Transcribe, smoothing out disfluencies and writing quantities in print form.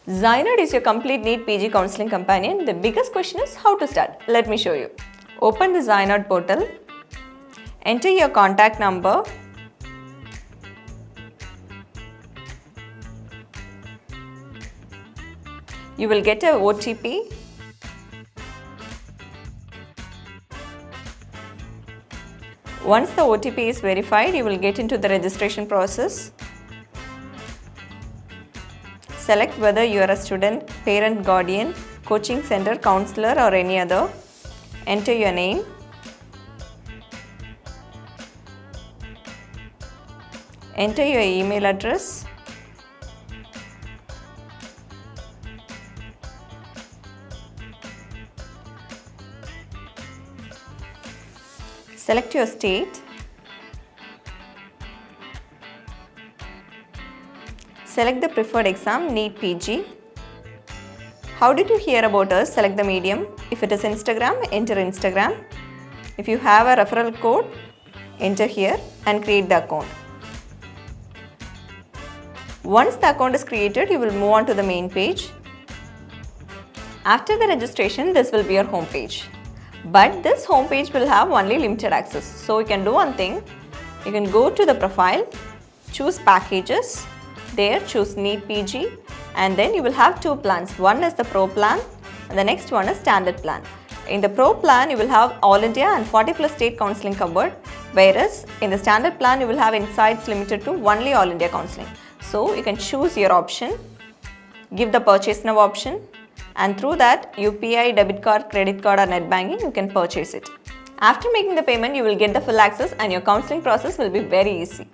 ZyNerd is your complete NEET PG counseling companion. The biggest question is how to start. Let me show you. Open the ZyNerd portal. Enter your contact number. You will get a OTP. Once the OTP is verified, you will get into the registration process. Select whether you are a student, parent, guardian, coaching center, counselor or any other. Enter your name. Enter your email address. Select your state. Select the preferred exam, NEET PG. How did you hear about us? Select the medium. If it is Instagram, enter Instagram. If you have a referral code, enter here and create the account. Once the account is created, you will move on to the main page. After the registration, this will be your home page. But this home page will have only limited access. So you can do one thing. You can go to the profile, choose packages. There choose NEET PG and then you will have two plans. One is the Pro plan and the next one is Standard plan. In the Pro plan, you will have All India and 40+ state counselling covered, whereas in the Standard plan, you will have insights limited to only All India counselling. So you can choose your option, give the purchase now option, and through that UPI, debit card, credit card or net banking, you can purchase it. After making the payment, you will get the full access and your counselling process will be very easy.